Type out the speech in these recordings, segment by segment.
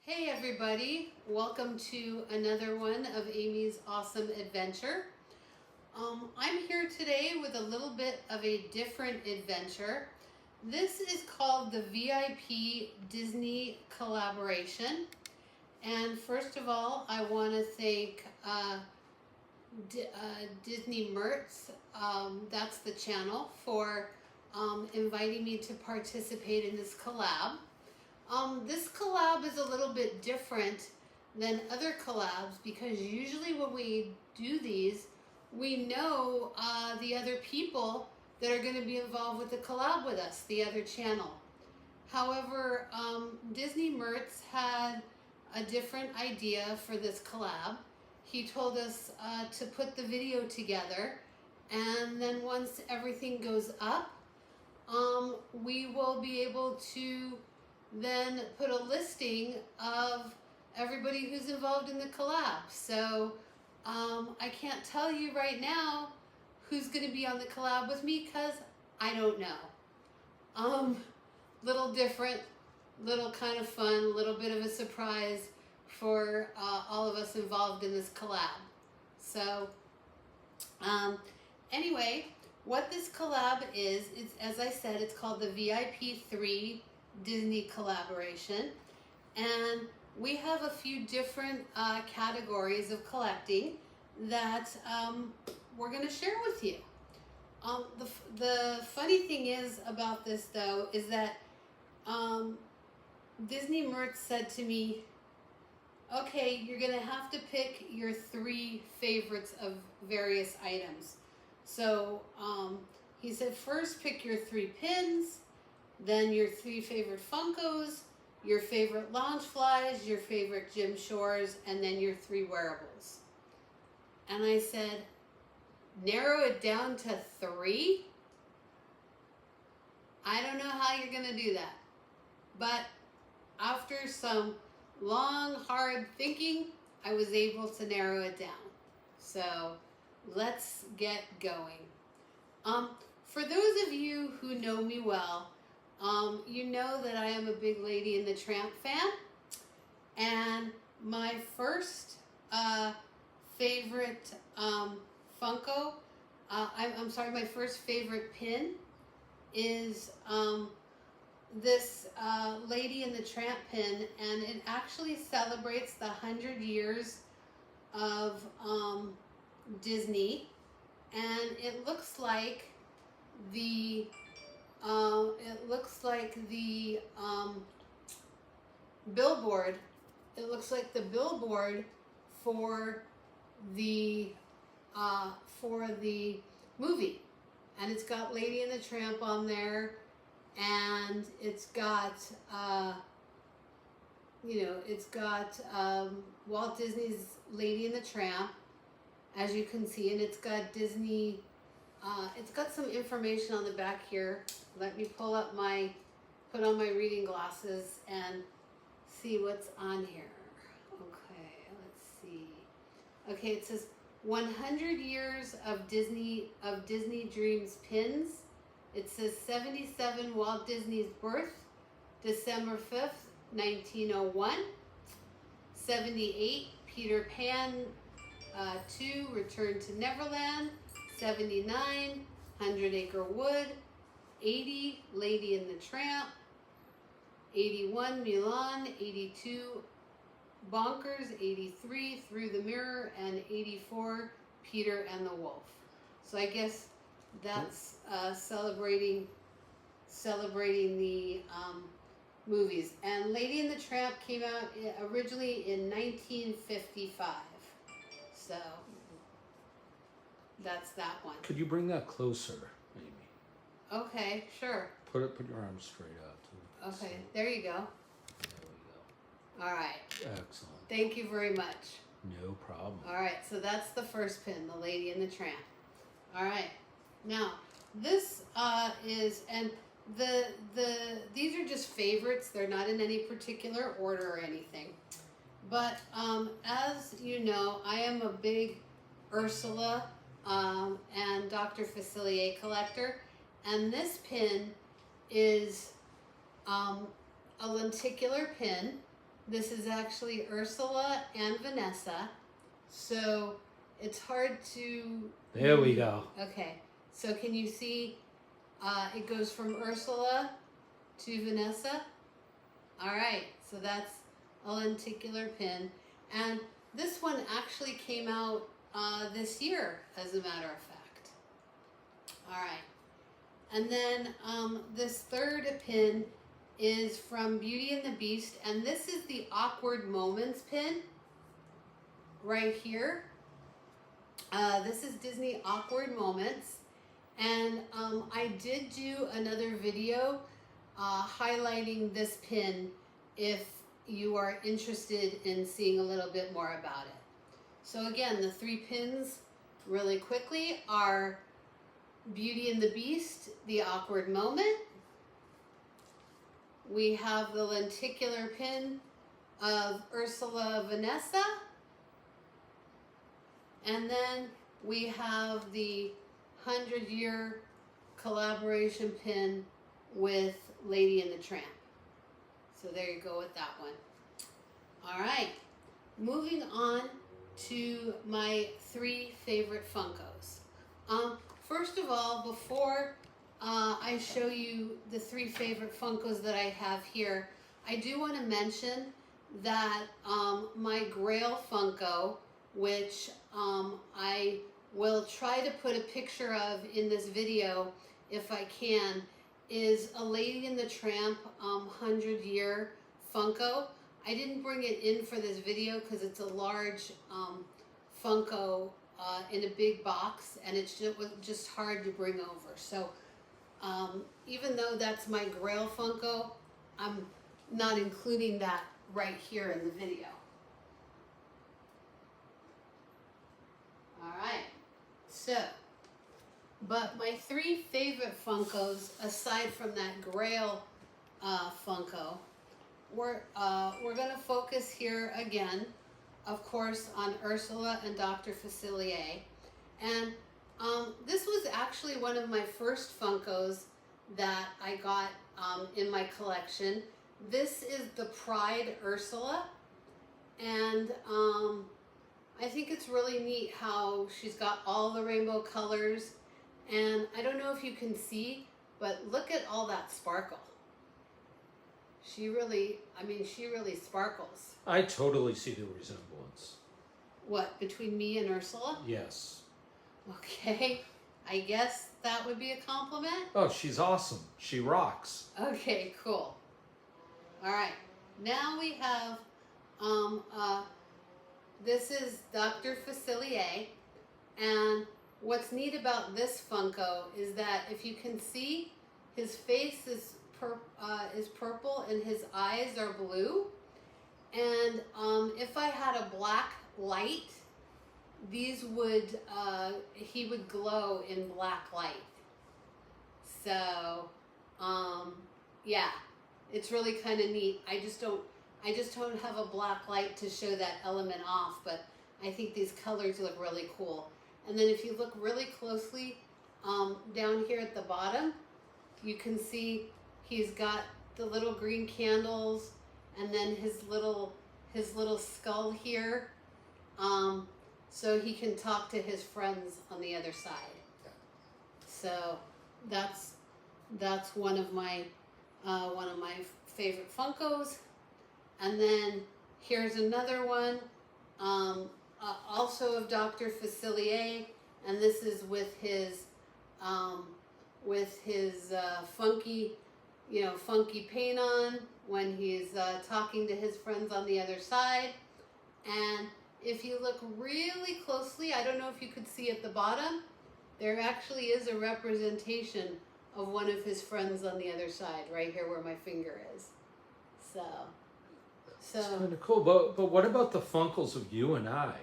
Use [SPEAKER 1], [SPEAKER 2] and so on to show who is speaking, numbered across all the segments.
[SPEAKER 1] Hey everybody, welcome to another one of Amy's Awesome Adventure. I'm here today with a little bit of a different adventure. This is called the VIP Disney Collaboration. And first of all, I want to thank Disney Mertz, that's the channel, for inviting me to participate in this collab. This collab is a little bit different than other collabs because usually when we do these, we know the other people that are going to be involved with the collab with us, the other channel. However, Disney Mertz had a different idea for this collab. He told us to put the video together, and then once everything goes up, we will be able to then put a listing of everybody who's involved in the collab. So I can't tell you right now who's going to be on the collab with me because I don't know. Little different, little kind of fun, little bit of a surprise for all of us involved in this collab. So anyway, what this collab is, as I said, it's called the VIP 3 Disney Collaboration, and we have a few different categories of collecting that we're going to share with you. The funny thing is about this though is that Disney Mertz said to me, okay, you're going to have to pick your 3 favorites of various items. So he said, first pick your 3 pins, then your 3 favorite Funkos, your favorite Lougeflys, your favorite Jim Shores, and then your 3 wearables. And I said, narrow it down to 3? I don't know how you're going to do that. But after some long, hard thinking, I was able to narrow it down. So let's get going. For those of you who know me well, you know that I am a big Lady and the Tramp fan, and my first favorite Funko, my first favorite pin is this Lady and the Tramp pin, and it actually celebrates the 100 years of Disney, and it looks like the billboard. It looks like the billboard for the movie, and it's got Lady and the Tramp on there, and it's got Walt Disney's Lady and the Tramp, as you can see, and it's got Disney. It's got some information on the back here. Let me put on my reading glasses and see what's on here. Okay, let's see. Okay, it says 100 years of Disney Dreams pins. It says 77 Walt Disney's birth, December 5th, 1901. 78 Peter Pan 2, Return to Neverland. 79, 100 Acre Wood. 80, Lady and the Tramp. 81, Milan. 82, Bonkers. 83, Through the Mirror. And 84, Peter and the Wolf. So I guess that's celebrating the movies. And Lady and the Tramp came out originally in 1955. So that's that one.
[SPEAKER 2] Could you bring that closer, maybe?
[SPEAKER 1] Okay, sure.
[SPEAKER 2] Put your arms straight out. Too.
[SPEAKER 1] Okay, there you go.
[SPEAKER 2] There we
[SPEAKER 1] All right.
[SPEAKER 2] go. Excellent.
[SPEAKER 1] Thank you very much.
[SPEAKER 2] No problem.
[SPEAKER 1] All right, so that's the first pin, the Lady and the Tramp. All right. Now, this is, and these are just favorites. They're not in any particular order or anything. But as you know, I am a big Ursula and Dr. Facilia collector, and this pin is a lenticular pin, This is actually Ursula and Vanessa. So it's hard to...
[SPEAKER 2] There we go.
[SPEAKER 1] Okay. So can you see it goes from Ursula to Vanessa? All right. So that's a lenticular pin. And this one actually came out this year, as a matter of fact. All right. And then this third pin is from Beauty and the Beast, and this is the Awkward Moments pin right here. This is Disney Awkward Moments, and I did do another video highlighting this pin if you are interested in seeing a little bit more about it. So again, the 3 pins really quickly are Beauty and the Beast, the Awkward Moment. We have the lenticular pin of Ursula Vanessa. And then we have the 100-year collaboration pin with Lady and the Tramp. So there you go with that one. All right, moving on to my 3 favorite Funkos. First of all, before I show you the 3 favorite Funkos that I have here, I do want to mention that my Grail Funko, which I will try to put a picture of in this video if I can, is a Lady and the Tramp 100-year Funko. I didn't bring it in for this video because it's a large Funko in a big box, and it's just hard to bring over. So even though that's my Grail Funko, I'm not including that right here in the video. All right, so, but my 3 favorite Funkos, aside from that Grail Funko, we're going to focus here again, of course, on Ursula and Dr. Facilia. And this was actually one of my first Funkos that I got in my collection. This is the Pride Ursula, and I think it's really neat how she's got all the rainbow colors, and I don't know if you can see, but look at all that sparkle. She really sparkles.
[SPEAKER 2] I totally see the resemblance.
[SPEAKER 1] What, between me and Ursula?
[SPEAKER 2] Yes.
[SPEAKER 1] Okay, I guess that would be a compliment.
[SPEAKER 2] Oh, she's awesome. She rocks.
[SPEAKER 1] Okay, cool. All right, now we have, this is Dr. Facilia, and what's neat about this Funko is that if you can see, his face is purple and his eyes are blue, and if I had a black light, these would, he would glow in black light. So, yeah, it's really kind of neat. I just don't have a black light to show that element off, but I think these colors look really cool. And then if you look really closely down here at the bottom, you can see he's got the little green candles, and then his little skull here, so he can talk to his friends on the other side. So that's one of my favorite Funkos. And then here's another one, also of Dr. Facilia, and this is with his funky paint on when he's talking to his friends on the other side. And if you look really closely, I don't know if you could see at the bottom, there actually is a representation of one of his friends on the other side, right here where my finger is. So
[SPEAKER 2] It's kind of cool. But what about the Funkos of you and I?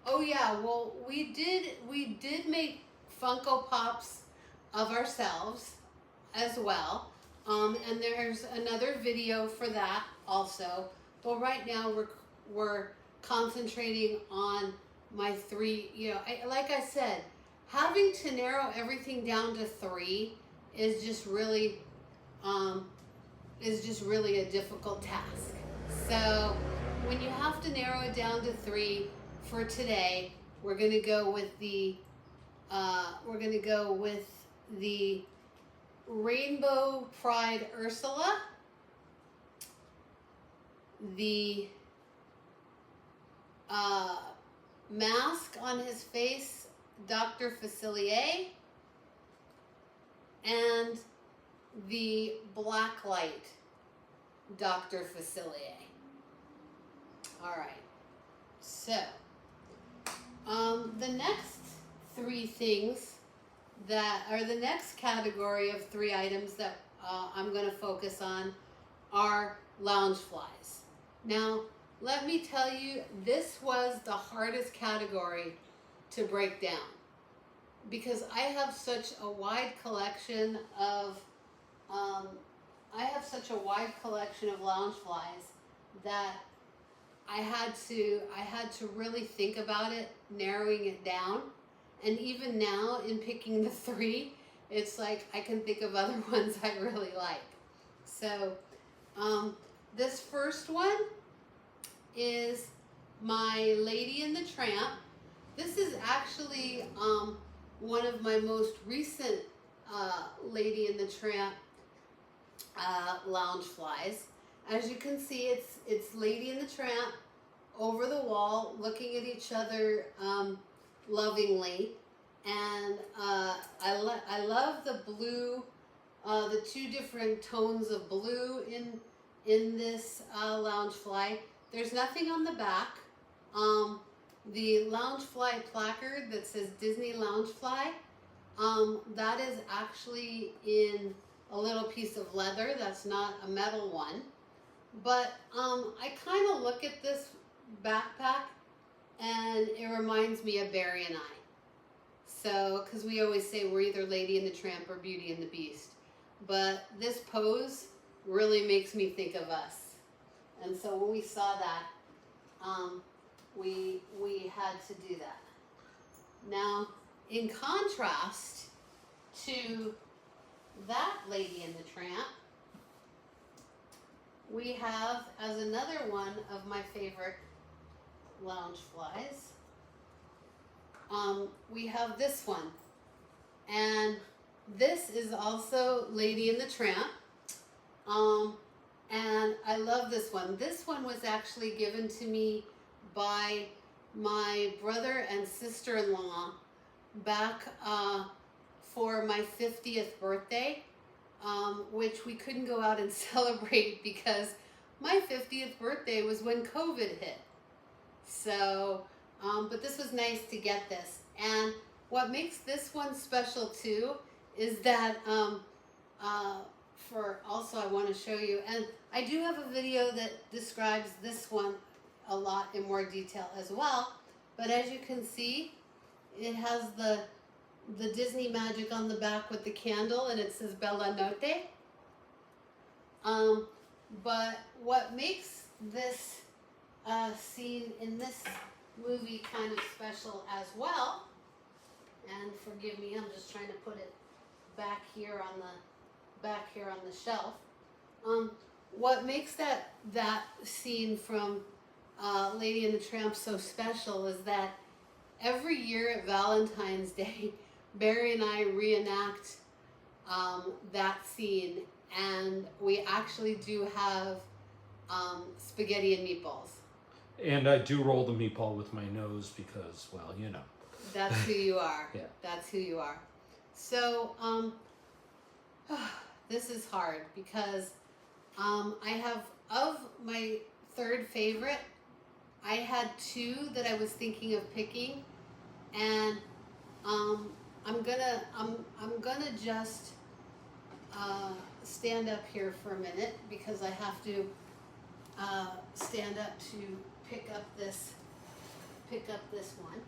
[SPEAKER 1] Oh yeah, well, we did make Funko Pops of ourselves as well. And there's another video for that also. But right now we're concentrating on my 3, like I said, having to narrow everything down to 3 is just really, is just really a difficult task. So when you have to narrow it down to 3 for today, we're going to go with the Rainbow Pride Ursula, the mask on his face, Dr. Facilia, and the black light, Dr. Facilia. All right, so the next 3 things that are the next category of 3 items that I'm going to focus on are Lougeflys. Now, let me tell you, this was the hardest category to break down because I have such a wide collection of Lougeflys that I had to really think about it, narrowing it down. And even now, in picking the 3, it's like I can think of other ones I really like. So, this first one is my Lady and the Tramp. This is actually one of my most recent Lady and the Tramp Lougeflys. As you can see, it's Lady and the Tramp over the wall, looking at each other lovingly, and I love the blue, the 2 different tones of blue in this Lougefly. There's nothing on the back. The Lougefly placard that says Disney Lougefly, that is actually in a little piece of leather. That's not a metal one. But I kind of look at this backpack and it reminds me of Barry and I. So, because we always say we're either Lady and the Tramp or Beauty and the Beast. But this pose really makes me think of us. And so when we saw that, we had to do that. Now, in contrast to that Lady and the Tramp, we have, as another one of my favorite Lougeflys, we have this one. And this is also Lady and the Tramp. And I love this one. This one was actually given to me by my brother and sister-in-law back for my 50th birthday, which we couldn't go out and celebrate because my 50th birthday was when COVID hit. So, but this was nice to get this. And what makes this one special too is that I want to show you, and I do have a video that describes this one a lot in more detail as well, but as you can see, it has the Disney magic on the back with the candle, and it says Bella Notte. But what makes this scene in this movie kind of special as well, and forgive me, I'm just trying to put it back here on the shelf. What makes that scene from Lady and the Tramp so special is that every year at Valentine's Day, Barry and I reenact that scene, and we actually do have spaghetti and meatballs.
[SPEAKER 2] And I do roll the meatball with my nose because, well, you know.
[SPEAKER 1] That's who you are.
[SPEAKER 2] Yeah.
[SPEAKER 1] That's who you are. So, this is hard because I have, of my 3rd favorite, I had 2 that I was thinking of picking, and I'm gonna just stand up here for a minute because I have to stand up to pick up this one.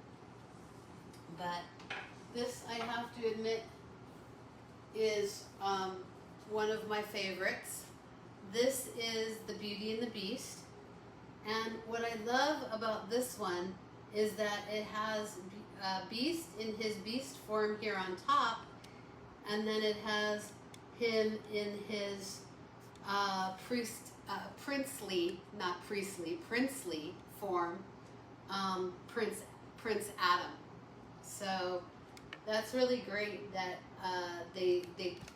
[SPEAKER 1] But this, I have to admit, is one of my favorites. This is the Beauty and the Beast. And what I love about this one is that it has Beast in his beast form here on top, and then it has him in his princely form, Prince Adam. So that's really great that they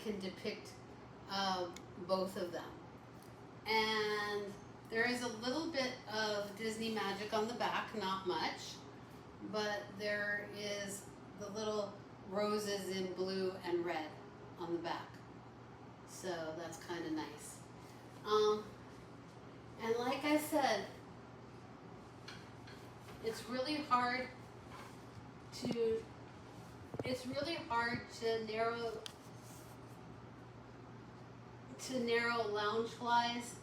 [SPEAKER 1] can depict both of them. And there is a little bit of Disney magic on the back, not much, but there is the little roses in blue and red on the back. So that's kind of nice. And like I said, it's really hard to narrow Lougeflys.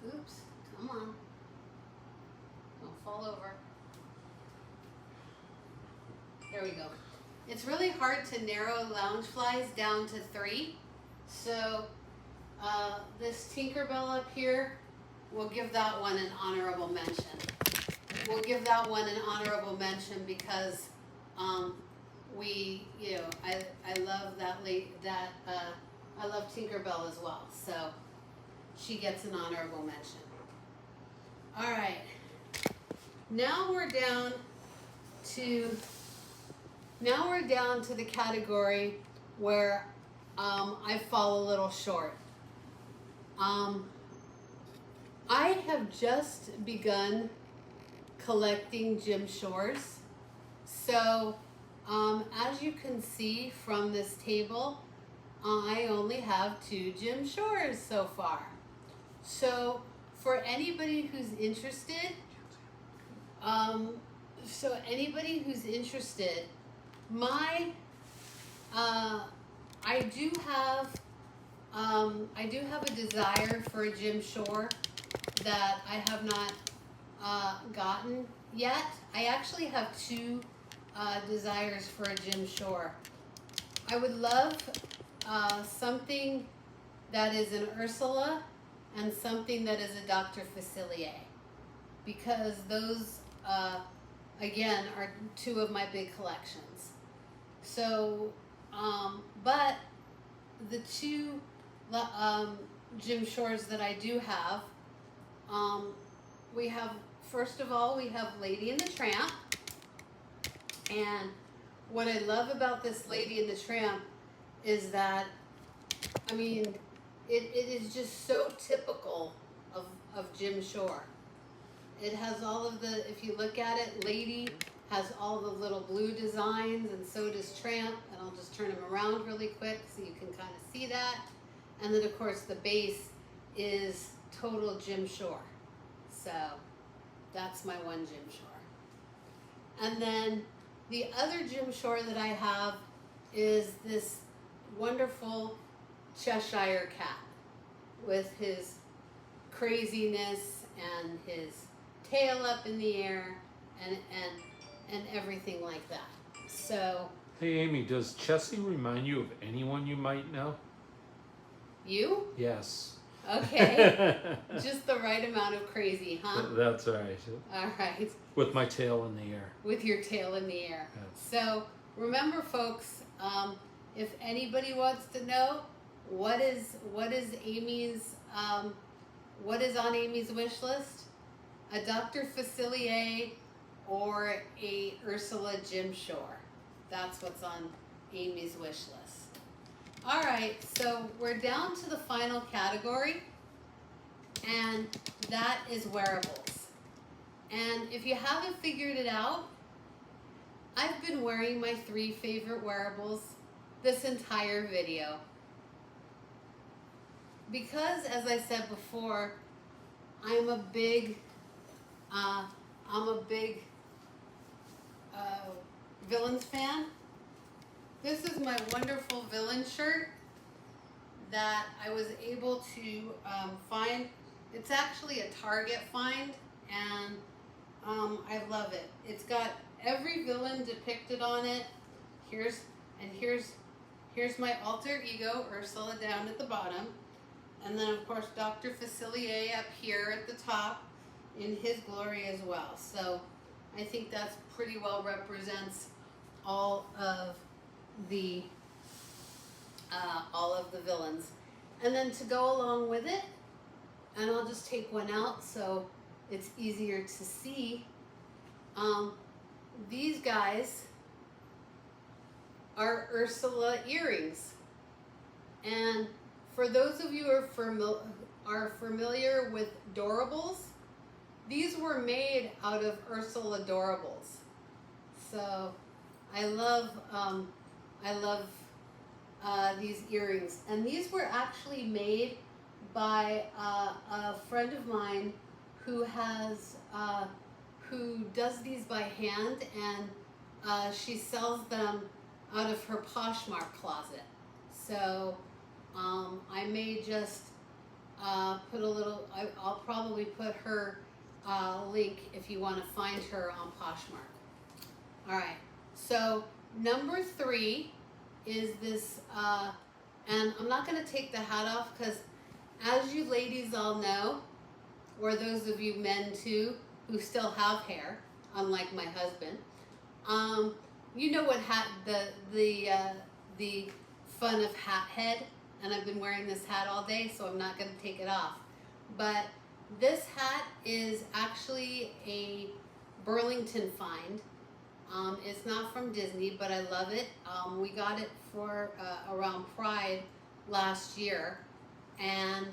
[SPEAKER 1] Oops, come on. Don't fall over. There we go. It's really hard to narrow Lougeflys down to 3. So this Tinkerbell up here, we'll give that one an honorable mention. We'll give that one an honorable mention because I love I love Tinkerbell as well, so she gets an honorable mention. All right, now we're down to the category where I fall a little short. I have just begun collecting Jim Shores. So as you can see from this table, I only have 2 Jim Shores so far. So for anybody who's interested, I do have a desire for a Jim Shore that I have not gotten yet. I actually have 2 desires for a Jim Shore. I would love something that is an Ursula and something that is a Dr. Facilia, because those again are 2 of my big collections. So but the 2 Jim Shores that I do have, we have, first of all, we have Lady and the Tramp. And what I love about this Lady and the Tramp is that, I mean, it is just so typical of Jim Shore. It has all of the, if you look at it, Lady has all the little blue designs, and so does Tramp. And I'll just turn him around really quick so you can kind of see that. And then, of course, the base is total Jim Shore. So that's my one Jim Shore. And then the other Jim Shore that I have is this wonderful Cheshire cat with his craziness and his tail up in the air and everything like that. So,
[SPEAKER 2] hey Amy, does Chessie remind you of anyone you might know?
[SPEAKER 1] You?
[SPEAKER 2] Yes.
[SPEAKER 1] Okay. Just the right amount of crazy, huh?
[SPEAKER 2] That's right.
[SPEAKER 1] All right.
[SPEAKER 2] With my tail in the air.
[SPEAKER 1] With your tail in the air.
[SPEAKER 2] Yes.
[SPEAKER 1] So remember, folks, if anybody wants to know what is Amy's what is on Amy's wish list, a Dr. Facilia or a Ursula Jim Shore. That's what's on Amy's wish list. All right, so we're down to the final category, and that is wearables. And if you haven't figured it out, I've been wearing my 3 favorite wearables this entire video. Because, as I said before, I'm a big Villains fan. This is my wonderful villain shirt that I was able to find. It's actually a Target find, and I love it. It's got every villain depicted on it. Here's my alter ego, Ursula, down at the bottom. And then, of course, Dr. Facilia up here at the top in his glory as well. So I think that's pretty well represents all of the villains. And then to go along with it, and I'll just take one out so it's easier to see, these guys are Ursula earrings. And for those of you who are familiar with Doorables, these were made out of Ursula Doorables. So I love these earrings. And these were actually made by a friend of mine who does these by hand, and she sells them out of her Poshmark closet. So I may just put a little, I'll probably put her link if you want to find her on Poshmark. All right, so number 3 is this, and I'm not going to take the hat off because, as you ladies all know, or those of you men too who still have hair, unlike my husband, you know what hat, the fun of hat head, and I've been wearing this hat all day, so I'm not going to take it off. But this hat is actually a Burlington find. It's not from Disney, but I love it. We got it for around Pride last year, and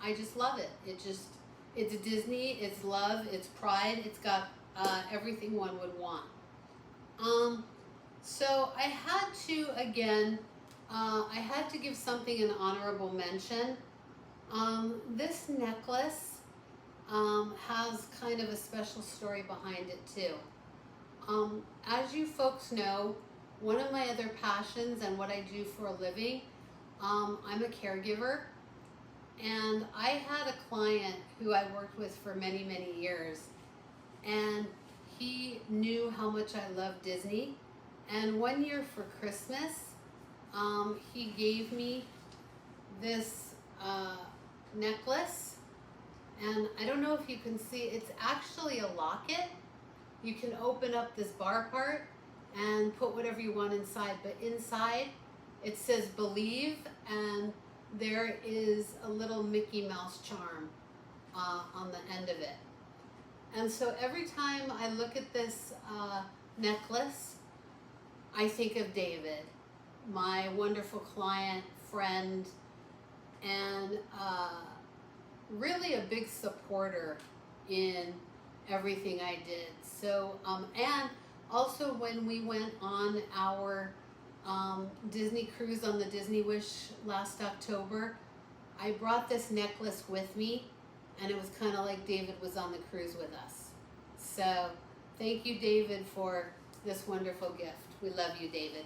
[SPEAKER 1] I just love it. It's Disney, it's love, it's Pride, it's got everything one would want. So I had to, again, I had to give something an honorable mention. This necklace has kind of a special story behind it too. As you folks know, one of my other passions and what I do for a living, I'm a caregiver, and I had a client who I worked with for many, many years, and he knew how much I love Disney, and one year for Christmas, he gave me this necklace, and I don't know if you can see, it's actually a locket. You can open up this bar part and put whatever you want inside, but inside it says believe, and there is a little Mickey Mouse charm on the end of it. And so every time I look at this necklace, I think of David, my wonderful client, friend, and really a big supporter in everything I did. So, and also when we went on our Disney cruise on the Disney Wish last October, I brought this necklace with me, and it was kind of like David was on the cruise with us. So thank you, David, for this wonderful gift. We love you, David.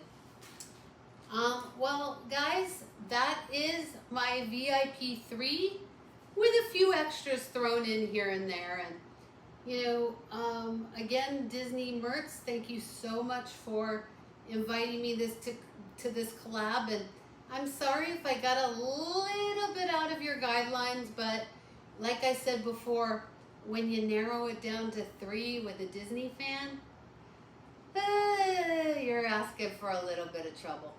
[SPEAKER 1] Well, guys, that is my VIP 3 with a few extras thrown in here and there. And you know, again, Disney Mertz, thank you so much for inviting me to this collab. And I'm sorry if I got a little bit out of your guidelines, but like I said before, when you narrow it down to 3 with a Disney fan, you're asking for a little bit of trouble.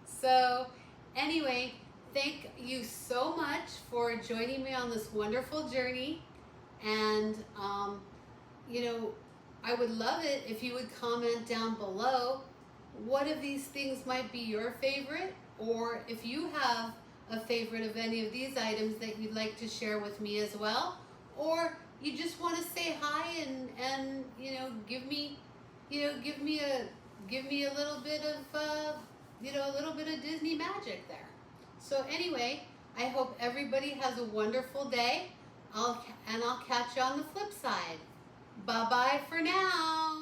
[SPEAKER 1] So anyway, thank you so much for joining me on this wonderful journey. And, you know, I would love it if you would comment down below what of these things might be your favorite, or if you have a favorite of any of these items that you'd like to share with me as well, or you just want to say hi and you know, give me a little bit of a little bit of Disney magic there. So anyway, I hope everybody has a wonderful day. I'll catch you on the flip side. Bye-bye for now.